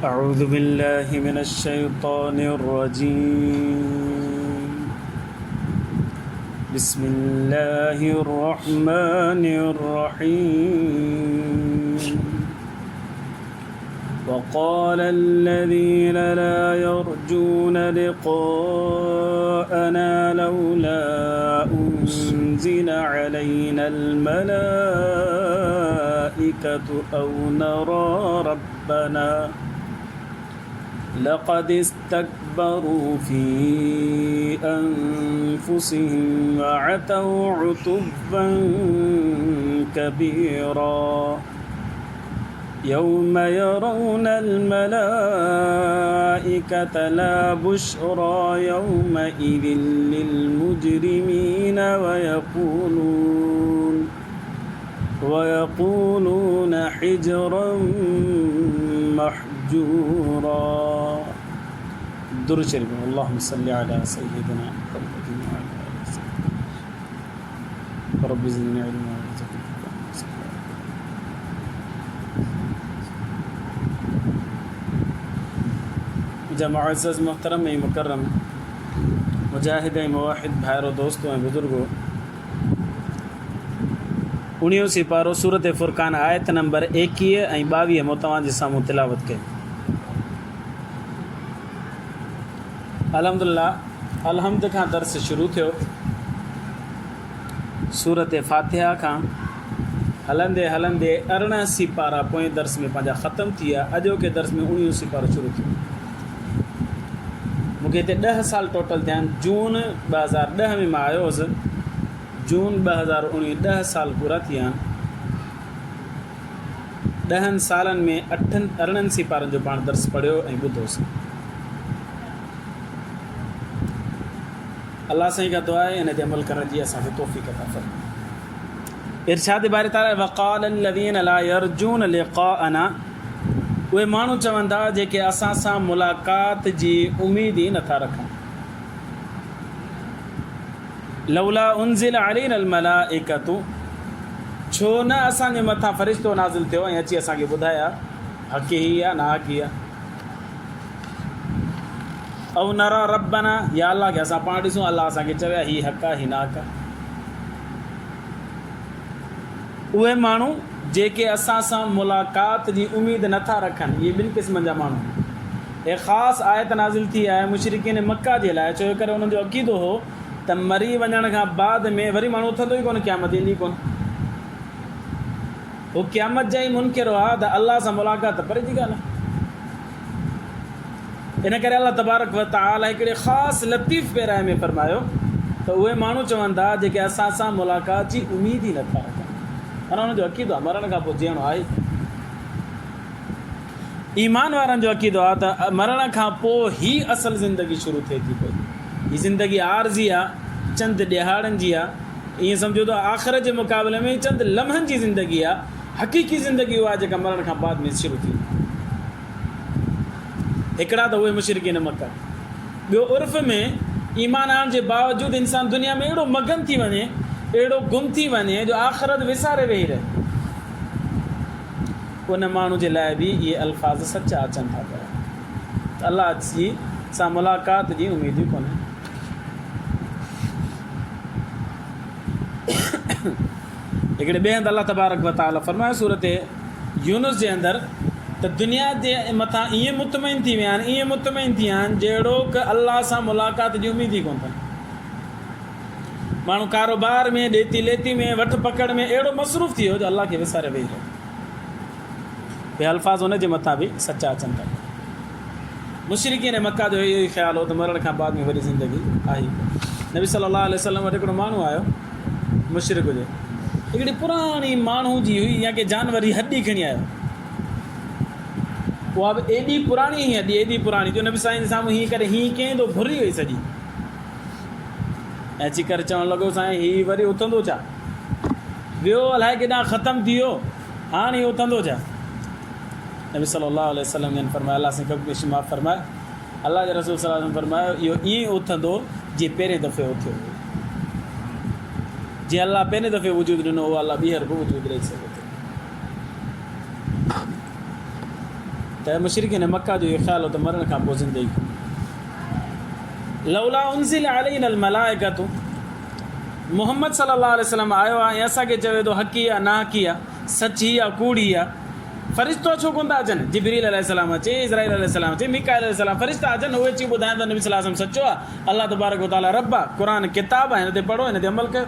أعوذ بالله من الشيطان الرجيم. بسم الله الرحمن الرحيم. وقال الذين لا يرجون لقاءنا لولا أنزل علينا الملائكة أو نرى ربنا لقد استكبروا في أنفسهم وعتوا عتوا كبيرا يوم يرون الملائكة لا بشرى يومئذ للمجرمين ويقولون حجرا محجورا. درود شريف. اللهم صل على سيدنا محمد وعلى آله وسلم. رب زدني علما وارزقني मुआज़्ज़ज़ मोहतरम मुकर्रम मुजाहिद मुवाहिद भाइरों दोस्तों ऐं बुज़ुर्गों, 19 सिपारो सूरत फ़ुरक़ान आयत नंबर 21 ऐं 22 मूं तव्हांजे साम्हूं तिलावत कई। अल्हम्दुलिल्लाह, अलहम्द खां दर्स शुरू थियो। सूरत फ़ातिहा खां हलंदे हलंदे 18 सिपारा पोएं दर्स में पंहिंजा ख़तम थी विया। अॼोके दर्स में 19 सिपारो शुरू थियो। मूंखे हिते 10 साल टोटल थिया आहिनि। जून 2010 में मां आयो हुउसि। जून 2019 10 साल पूरा थी विया आहिनि। 10 सालनि में 18 सिपारनि जो पाण दर्स पढ़ियो ऐं ॿुधोसीं। अल्लाह साईं खां दुआ आहे इन ते अमल करण जी असांखे तौफ़ीक़ अता फ़रमाए। इरशाद बारी ताला वक़ाल الذين ला यरजून लिक़ाअना, उहे माण्हू चवनि था जेके असां सां मुलाक़ात जी उमेद ई नथा रखनि। लौला उनज़िल अलैना अलमलाइकतु, छो न असांजे मथां फ़रिश्तो नाज़िल थियो ऐं अची असांखे ॿुधाया हक़ ही आहे ना हक़ ही आहे। औ नरा रब्बना, या अल्लाह खे असां पाण ॾिसूं, अल्लाह असांखे चवया ही हक़ आहे ही ना हक़ आहे। उहे माण्हू जेके असां सां मुलाक़ात जी उमेद नथा रखनि, इहे 2 क़िस्मनि जा माण्हू। हे ख़ासि आयत नाज़िल थी आहे मुशरिकीन मक्का जे लाइ, छो करे उन्हनि जो अक़ीदो हो त मरी वञण खां बाद में वरी माण्हू उथंदो ई कोन, क़यामत ईंदी कोन। उहो क़यामत जा ई मुनकिर हुआ त अल्लाह सां मुलाक़ात परे जी ॻाल्हि आहे। इन करे अल्लाह तबारक व तआला हिकिड़े ख़ासि लतीफ़ पैराए में फ़रमायो त उहे माण्हू चवनि था जेके असां सां मुलाक़ात जी उमेद ई नथा रखनि। माना हुनजो अक़ीदो आहे मरण खां पोइ जीअणो आहे। ईमान वारनि जो अक़ीदो आहे त मरण खां पोइ ई असल ज़िंदगी शुरू थिए थी पई। हीअ ज़िंदगी आरज़ी आहे, चंद ॾिहाड़नि जी आहे। ईअं सम्झो त आख़िरत जे मुक़ाबले में चंद लम्हनि जी ज़िंदगी आहे। हक़ीक़ी ज़िंदगी उहा जेका मरण खां बाद में शुरू थी। हिकिड़ा त उहे मुशरिकीन मक्का। ॿियो उर्फ़ में ईमान आणण जे बावजूदि इंसान दुनिया में अहिड़ो मगन थी वञे, अहिड़ो गुम थी वञे जो आख़िरत विसारे वेही रहे। उन माण्हू जे लाइ बि इहे अल्फाज़ सचा अचनि था पिया त अल्लाह जी सां मुलाक़ात जी उमेदूं कोन्हे। हिकिड़े ॿिए हंधि अल्लाह तबारक व तआला फ़रमायो सूरत यूनुस जे अंदरि त दुनिया जे मथां ईअं मुतमइन थी विया आहिनि, ईअं मुतमइन थी विया आहिनि जहिड़ो की अल्लाह सां मुलाक़ात जी उमेद ई कोन अथनि। माण्हू कारोबार में, ॾेती लेती में, वठ पकड़ में अहिड़ो मसरूफ़ थी वियो जो अल्लाह खे विसारे वेही रहियो। इहे अल्फाज़ हुन जे मथां बि सचा अचनि था। मुशरिकीन मक्का जो इहो ई ख़्यालु हो त मरण खां बाद में वरी ज़िंदगी आई। नबी सल्लल्लाहु अलैहि वसल्लम वटि हिकिड़ो माण्हू आयो, मुशरिक हुजे, हिकिड़ी पुराणी माण्हू जी हुई या की जानवर जी हॾी खणी आयो। उहा बि एॾी पुराणी ई हॾी, एॾी पुराणी जो नबी साईं साम्हूं हीअं करे हीअं कयईं त भुरी वई सॼी। ऐं अची करे चवणु लॻो साईं हीअ वरी उथंदो छा? वियो अलाए केॾांहुं ख़तमु थी वियो, हाणे हीअ उथंदो छा? नबी सल्लल्लाहु अलैहि वसल्लम जन फरमाया, अल्लाह साईं कबीर माफ़ फरमाए, अल्लाह जे रसूल सल्लल्लाहु अलैहि वसल्लम फरमायो इहो ईअं उथंदो जीअं पहिरें दफ़े उथियो। जीअं अल्लाह पहिरें दफ़े वजूद ॾिनो उहो अल्लाह ॿीहर बि वजूद ॾेई सघे थो। त मुशरिकीन मक्का जो इहो ख़्यालु हो त मरण खां पोइ ज़िंदगी लौला उनज़िल अलैना अल मलाइकतु मोहम्मद सल्लल्लाहु अलैहि वसल्लम आयो आहे ऐं असांखे चवे थो हक़ी आहे नाहक़ी आहे सची आहे कूड़ी आहे फ़रिश्तो छो कोन था अचनि जिब्रील अलैहिस्सलाम अचे इज़राइल अलैहिस्सलाम अचे मीकाईल अलैहिस्सलाम फ़रिश्ता अचनि उहे अची ॿुधाइनि त नबी सल्लल्लाहु अलैहि वसल्लम सचो आहे अलाह तबारक व तआला रब आहे क़ुर किताब आहे हिन ते पढ़ो हिन ते अमल कयो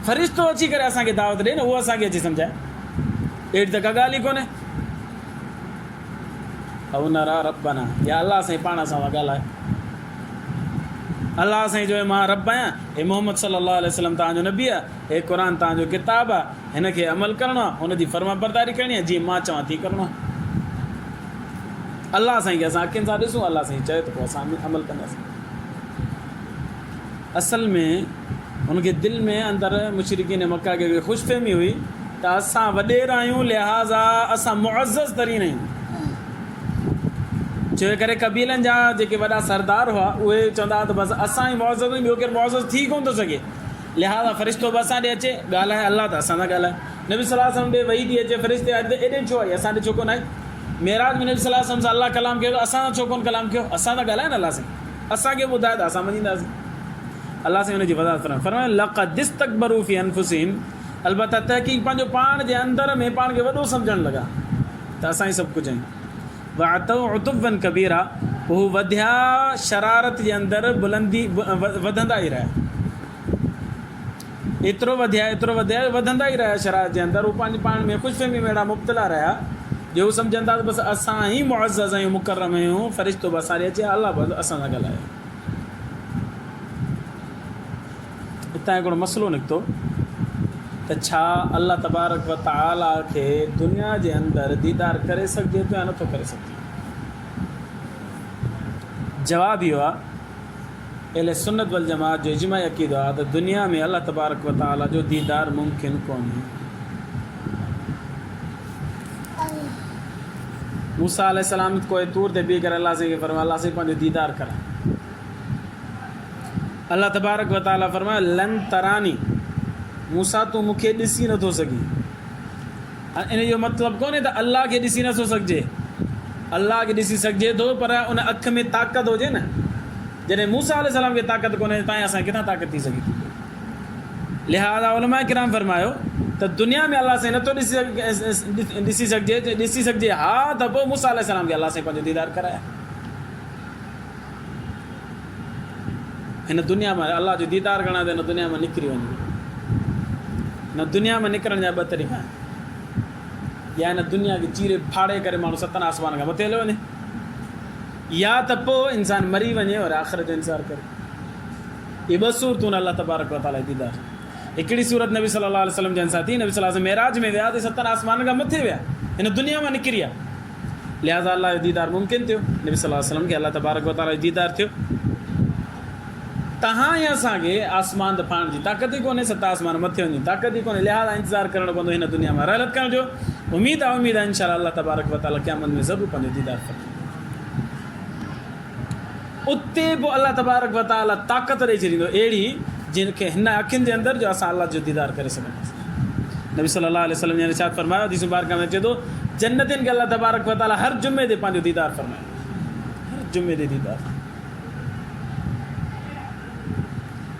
फ़रिश्तो अची करे असांखे दावत ॾिए न उहो असांखे अची सम्झाए अहिड़ी त का ॻाल्हि ई कोन्हे औ नरा रब्बना या अलाह साईं पाण सां ॻाल्हाए अलाह साईं जो मां रब आहियां हे मोहम्मद सल्लल्लाहु अलैहि वसल्लम तव्हांजो नबी आहे हे क़ुर तव्हांजो किताब आहे हिन खे अमल करिणो आहे हुनजी फर्मा बरदारी करणी आहे जीअं मां चवां थी करिणो आहे अलाह साईं खे असां अखियुनि सां ॾिसूं अलाह साईं चए त पोइ असां अमल कंदासीं असल में हुनखे दिलि में अंदरि मुशरिकीन मक्का खे ख़ुशफ़हमी हुई त असां वॾेर आहियूं लिहाज़ा असां मुअज़्ज़ज़ तरीन आहियूं छो करे कबीलनि जा जेके वॾा सरदार हुआ उहे चवंदा हुआ त बसि असां ई मुअज़्ज़ज़ ॿियो केरु मुअज़्ज़ज़ थी कोन थो सघे लिहाज़ा फ़रिश्तो बि असां ॾे अचे ॻाल्हाए अलाह त असां सां ॻाल्हाए नबी सल्लल्लाहु अलैहि वसल्लम ॾे वही थी अचे फ़रिश्ते एॾे छो आई असां ॾे छो कोन आई मेराज में नबी सल्लल्लाहु अलैहि वसल्लम सां अलाह कलाम कयो असां सां छो कोन कलाम कयो असां सां ॻाल्हाए न अलाह साईं असांखे ॿुधाए त असां मञींदासीं अलाह साईं हुनजी वज़ाहत फरमाए लक़द इस्तकबरू फ़ी अनफुसिहिम अलबत्ता तहक़ीक़ पंहिंजो पाण जे अंदरि में पाण खे वॾो सम्झणु लॻा त असां ई सभु कुझु आहियूं वातऊ उतुवन कबीरा हू वधिया शरारत जे अंदरि बुलंदी वधंदा ई रहिया एतिरो वधिया वधंदा ई रहिया शरारत जे अंदरि हू पंहिंजे पाण में ख़ुशफ़हमी में अहिड़ा मुब्तला रहिया जो हू सम्झंदा त बसि असां ई मुअज़्ज़ज़ आहियूं मुकरम आहियूं फ़रिश्तो बि असां ॾे अचे अलाह बि असां सां ॻाल्हाए हितां हिकिड़ो मसइलो निकितो त छा अल्लाह तबारक व तआला खे दुनिया जे अंदरि दीदार करे सघिजे थो या नथो करे सघिजे जवाबु इहो आहे अहले सुन्नत वल जमात जो इजमाई अक़ीदो आहे त दुनिया में अल्लाह तबारक व तआला जो दीदार मुमकिन कोन्हे मूसा अलैहिस्सलाम कोई तूर ते बीह करे अलाह साईं खे फरमायो अलाह साईं पंहिंजो दीदार कराए अल्लाह तबारक व तआला फरमायो लन तरानी मूसा तूं मूंखे ॾिसी नथो सघीं इन जो मतिलबु कोन्हे त अलाह खे ॾिसी नथो सघिजे अलाह खे ॾिसी सघिजे थो पर उन अखि में ताक़त हुजे न जॾहिं मूसा अलैहिस्सलाम खे ताक़त कोन्हे तव्हां असांखे किथां ताक़त थी सघे थी लिहाज़ा उलमा किराम फरमायो त दुनिया में अलाह साईं नथो ॾिसी सघिजे हा त पोइ मूसा अलैहिस्सलाम खे अलाह साईं पंहिंजो दीदार कराए हिन दुनिया में अलाह जो दीदार करणा त हिन दुनिया में निकिरी वञे न दुनिया में निकिरण जा ॿ तरीक़ा आहिनि या हिन दुनिया खे चीरे फाड़े करे माण्हू सतनि आसमान खां मथे हलियो वञे या त पोइ इंसानु मरी वञे और आख़िरत जो इंतज़ारु करे इहे ॿ सूरतूं अलाह तबारक व तआला दीदार हिकिड़ी सूरत नबी सल्लल्लाहु अलैहि वसल्लम जंहिं सां थी नबी सल्लल्लाहु अलैहि वसल्लम मेराज में विया त सतनि आसमान खां मथे विया हिन दुनिया मां निकिरी विया लिहाज़ा अलाह जो दीदार मुमकिन थियो नबी सल्लल्लाहु अलैहि वसल्लम खे अलाह तबारक व तआला जो दीदार थियो तव्हां ऐं असांखे आसमान त पाण जी ताक़त ई कोन्हे सत आसमान मथे वञी ताक़त ई कोन्हे लिहाज़ा इंतज़ारु करणो पवंदो हिन दुनिया में रहलत करण जो उमेदु आहे इंशाअल्लाह अलाह तबारक व तआला क़यामत में ज़रूरु पंहिंजो दीदार करे उते पोइ अलाह तबारक व तआला ताक़त ॾेई छॾींदो अहिड़ी जिनखे हिन अखियुनि जे अंदरि जो असां अलाह जो दीदार करे सघंदासीं नबी सल्लल्लाहु अलैहि वसल्लम इरशाद फरमायो हदीस मुबारका में अचे थो जन्नतियुनि खे अलाह तबारक व तआला हर जुमे ते पंहिंजो दीदार फरमाए हर जुमे ते दीदार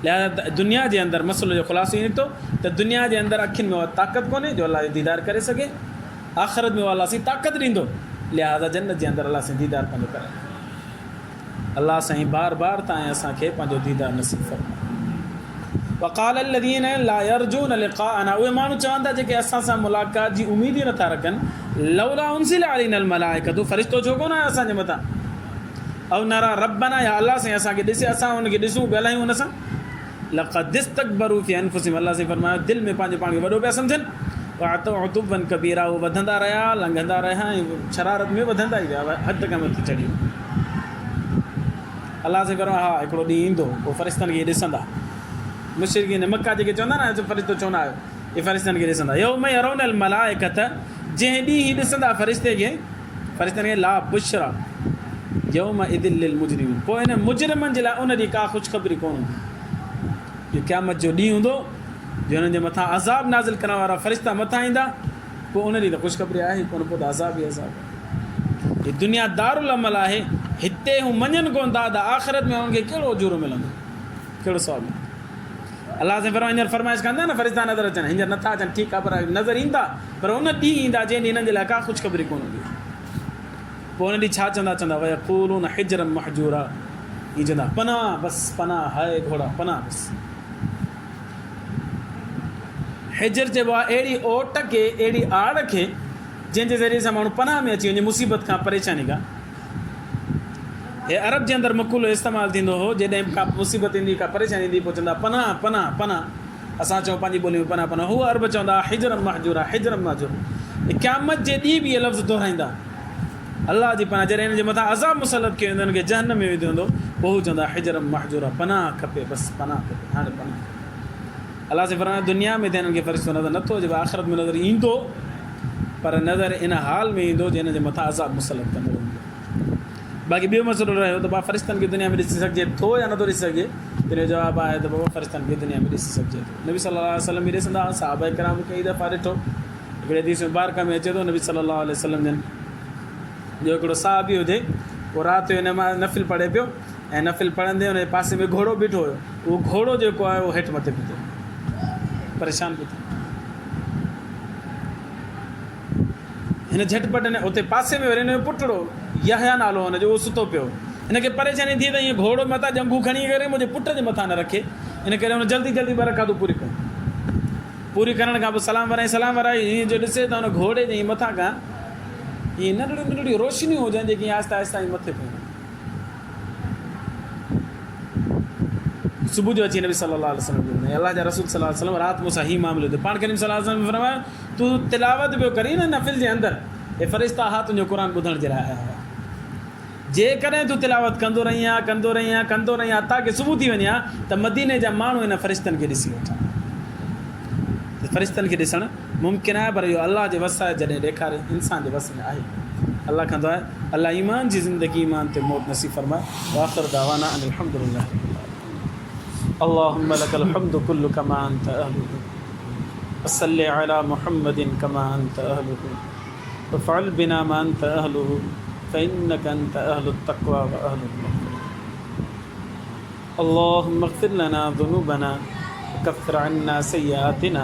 लिहाज़ा दुनिया जे अंदरि मसइलो जो ख़ुलासो ई निकितो त दुनिया जे अंदरि अखियुनि में उहा ताक़त कोन्हे जो अलाह जो दीदार करे सघे आख़िरत में उहो अलाह साईं ताक़त ॾींदो लिहाज़ा जन्नत जे अंदरि अलाह साईं दीदार पंहिंजो कराए अलाह साईं बार बार तव्हां असांखे पंहिंजो दीदार नसीब फरमाए वक़ाल अलज़ीन ला यरजून लिक़ाअना उहे माण्हू चवनि था जेके असां सां मुलाक़ात जी उमेद ई नथा रखनि लौला उनज़िल अलैना अल मलाइकतु फ़रिश्तो छो कोन आहे असांजे मथां औ नरा रब्बना या अलाह साईं असांखे ॾिसे असां हुनखे ॾिसूं ॻाल्हायूं हुन सां लक़द इस्तकबरू फ़ी अनफुसिहिम अलाह साईं फरमायो दिलि में पंहिंजे पाण खे वॾो पिया सम्झनि वातऊ उतुवन कबीरा उहे वधंदा रहिया लंघंदा रहिया ऐं शरारत में वधंदा ई विया हद खां मथे चढ़ी अलाह साईं फरमायो हा हिकिड़ो ॾींहुं ईंदो पोइ फ़रिश्तनि खे ॾिसंदा मुशरिकीन मक्का जेके चवंदा न फ़रिश्तो चवंदा आहियो इहे फ़रिश्तनि खे ॾिसंदा यौम यरौन अल मलाइकत जंहिं ॾींहुं ही ॾिसंदा फ़रिश्तनि खे ला बुशरा यौम इदिल लिल मुजरिमीन पोइ हिन मुजरिमनि जे लाइ उन ॾींहुं का ख़ुशख़बरी कोन हूंदी जो क़यामत जो ॾींहुं हूंदो जो हुननि जे मथां अज़ाब नाज़िल करण वारा फ़रिश्ता मथां ईंदा पोइ उन ॾींहुं त ख़ुशख़बरी आहे कोन पोइ त अज़ाब ई अज़ाब ये दुनिया दारुल अमल आहे, हिते हूँ मञनि कोन था त आख़िरत में उन्हनि खे कहिड़ो उजूरो मिलंदो, कहिड़ो सवाबु मिलंदो। अलाह से हींअर फरमाइश कंदा न फरिश्ता नज़र अचनि, हींअर नथा अचनि ठीकु आहे, पर नज़र ईंदा, पर उन ॾींहुं ईंदा जंहिं ॾींहुं हिननि जे लाइ का ख़ुशख़बरी कोन हूंदी। पोइ हुन ॾींहुं छा चवंदा चवंदा वयक़ूलून हिजरन महजूरा, हीअं चवंदा पनाह बसि पनाह हाय घोड़ा पनाह बसि। हिजर चइबो आहे अहिड़ी ओट खे, अहिड़ी आड़ खे जंहिंजे ज़रिए सां माण्हू पनाह में अची वञे मुसीबत खां, परेशानी खां। हे अरब जे अंदरि मक़ूलो इस्तेमालु थींदो हो, जॾहिं का मुसीबत ईंदी, का परेशानी ईंदी, पोइ चवंदा पनाह पनाह पनाह, असां चऊं पंहिंजी ॿोली में पनाह पनाह, हू अरब चवंदा हिजरम महजूरा हिजरम महजूरा। क़यामत जे ॾींहुं बि इहे लफ़्ज़ दोहराईंदा अलाह जी पनाह। जॾहिं हिन जे मथां अज़ाब मुसलत कयो वेंदो, हिन खे जहन्नम में विधो हूंदो, पोइ हू चवंदा हिजरम महजूरा, पनाह खपे बसि पनाह खपे, हाणे पनाह। अलाह से फरमाए दुनिया में त हिननि खे फ़रिश्तो नज़र नथो अचे, आख़िरत में नज़र ईंदो, पर नज़र इन हाल में ईंदो जे हिन जे मथां अज़ाब मुसलत कंदो हूंदो। बाक़ी ॿियो मसइलो रहियो त भाउ फ़रिश्तनि खे दुनिया में ॾिसी सघिजे थो या नथो ॾिसी सघिजे, त हिन जो जवाबु आहे त बाबा फ़रिश्तनि खे दुनिया में ॾिसी सघिजे थो। नबी सल्लल्लाहु अलैहि वसल्लम बि ॾिसंदा, सहाबा किराम कई दफ़ा ॾिठो। हिकिड़े हदीस मुबारक में अचे थो नबी सल्लल्लाहु अलैहि वसल्लम जन जो हिकिड़ो साहबी हुजे, उहो राति जो हिन मां नफ़िल पढ़े पियो, ऐं नफ़िल पढ़ंदे हुन जे पासे में घोड़ो बीठो हुयो। उहो घोड़ो जेको आहे उहो हेठि मथे पियो थिए, परेशान पियो थिए। हिन झटिपट ने उते पासे में वरी हिन जो पुटड़ो यहया नालो हुनजो, उहो सुतो पियो। हिनखे परेशानी थी त ईअं घोड़ो मथां ॼंगू खणी करे मुंहिंजे पुट जे मथां न रखे, इन करे हुन जल्दी जल्दी ॿ रकातूं पूरी कयूं। पूरी करण खां पोइ सलाम वराई, हीअं जो ॾिसे त हुन घोड़े जे मथां खां हीअं नंढड़ियूं नंढड़ियूं रोशनियूं हुजनि जेकी आहिस्ता आहिस्ता मथे पयूं। सुबुह जो अची नबी सल्लल्लाहु अलैहि वसल्लम, अल्लाह जा रसूल सल्लल्लाहु अलैहि वसल्लम राति मूंसां हीअ मामिलो थियो। पाण करीम सल्लल्लाहु अलैहि वसल्लम फरमायो तूं तिलावत पियो करी न नफ़िल जे अंदरि, हे फ़रिश्ता हा तुंहिंजो क़ुर ॿुधण जे लाइ आया हुआ। जेकॾहिं तूं तिलावत कंदो रही आहीं ताकी सुबुह थी वञे त मदीने जा माण्हू हिन फ़रिश्तनि खे ॾिसी वठनि। फ़रिश्तनि खे ॾिसणु मुमकिन आहे, पर इहो अलाह जे वस आहे, जॾहिं ॾेखारे इंसान जे वस में आहे। अल्लाह खां दुआ आहे अल्लाह ईमान जी ज़िंदगी ईमान ते मौत नसीब फरमाए। वाख़िर दावाना अनिल हम्दुलिल्लाह। अल्लाहुम्मा लकल हम्दु कुल्लु कमा अंत अहलुहु वसल्लि अला मुहम्मदिन कमा अंत अहलुहु वफ़अल बिना मा अंत अहलुहु फ़इन्नका अंत अहलुत तक़वा व अहलुल मग़फ़िरह। अल्लाहुम्मा इग़फ़िर लना ज़ुनूबना वकफ़िर अन्ना सय्यिआतिना।